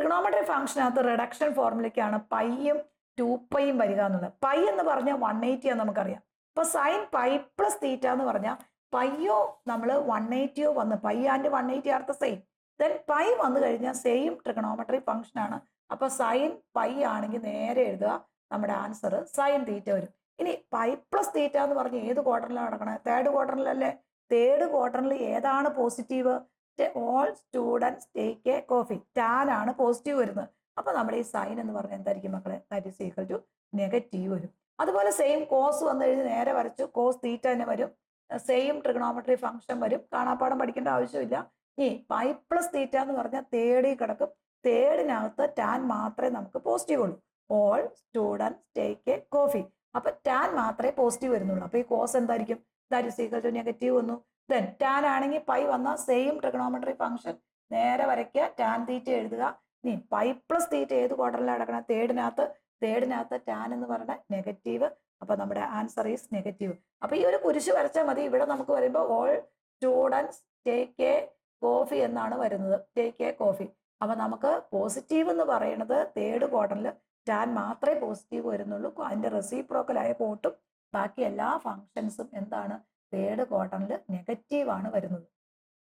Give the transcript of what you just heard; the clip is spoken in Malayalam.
ട്രിഗണോമെട്രി ഫംഗ്ഷനകത്ത് റിഡക്ഷൻ ഫോർമുലയ്ക്കാണ് പൈയും 2πയും വരിക എന്നുള്ളത്. പൈ എന്ന് പറഞ്ഞാൽ 180 ആണ് നമുക്കറിയാം. അപ്പൊ സൈൻ പൈ പ്ലസ് തീറ്റ എന്ന് പറഞ്ഞാൽ പയ്യോ നമ്മൾ 180 വന്ന് pi and 180 are the same. Then pi വന്നു കഴിഞ്ഞാൽ സെയിം ട്രിഗണോമെട്രി ഫംഗ്ഷൻ ആണ്. അപ്പൊ സൈൻ പൈ ആണെങ്കിൽ നേരെ എഴുതുക, നമ്മുടെ ആൻസർ സൈൻ തീറ്റ വരും. ഇനി പൈ പ്ലസ് തീറ്റ എന്ന് പറഞ്ഞ് ഏത് ക്വാർട്ടറിലാണ് നടക്കണേ? തേർഡ് ക്വാർട്ടറിലല്ലേ. തേർഡ് ക്വാർട്ടറിൽ ഏതാണ് positive? All students take a coffee. Tan ആണ് പോസിറ്റീവ് വരുന്നത്. അപ്പൊ നമ്മുടെ ഈ സൈൻ എന്ന് പറഞ്ഞാൽ എന്തായിരിക്കും മക്കളെ? That is equal to negative വരും. അതുപോലെ സെയിം കോസ് വന്നു കഴിഞ്ഞ് നേരെ വരച്ചു, കോസ് തീറ്റ തന്നെ വരും. സെയിം ട്രിഗണോമെട്രി ഫംഗ്ഷൻ വരും. കാണാപ്പാടം പഠിക്കേണ്ട ആവശ്യമില്ല. ഈ പൈ പ്ലസ് തീറ്റ എന്ന് പറഞ്ഞാൽ തേർഡിൽ കിടക്കും. തേർഡിനകത്ത് ടാൻ മാത്രമേ നമുക്ക് പോസിറ്റീവ് ഉള്ളൂ. All students take a coffee. അപ്പൊ ടാൻ മാത്രമേ പോസിറ്റീവ് വരുന്നുള്ളൂ. അപ്പൊ ഈ കോസ് എന്തായിരിക്കും? That is equal to negative വന്നു. ദെൻ ടാൻ ആണെങ്കിൽ പൈ വന്ന സെയിം ട്രിഗണോമെട്രി ഫംഗ്ഷൻ നേരെ വരയ്ക്കുക, ടാൻ തീറ്റ എഴുതുക. ഇനി പൈ പ്ലസ് തീറ്റ ഏത് ക്വാർട്ടറിലാണ് കിടക്കണം? തേർഡിനകത്ത് ടാൻ എന്ന് പറഞ്ഞ നെഗറ്റീവ്. അപ്പൊ നമ്മുടെ ആൻസർ ഈസ് നെഗറ്റീവ്. അപ്പൊ ഈ ഒരു കുരിശ് വരച്ചാൽ മതി. ഇവിടെ നമുക്ക് വരുമ്പോൾ all students take a coffee എന്നാണ് വരുന്നത്. Take a coffee. അപ്പൊ നമുക്ക് പോസിറ്റീവ് എന്ന് പറയുന്നത് തേർഡ് ക്വാർട്ടറിൽ ടാൻ മാത്രമേ പോസിറ്റീവ് വരുന്നുള്ളൂ. അതിന്റെ റെസിപ്രോക്കലായ കോട്ടും ബാക്കി എല്ലാ ഫങ്ഷൻസും എന്താണ്? തേർഡ് ക്വാർട്ടറിൽ നെഗറ്റീവ് ആണ് വരുന്നത്.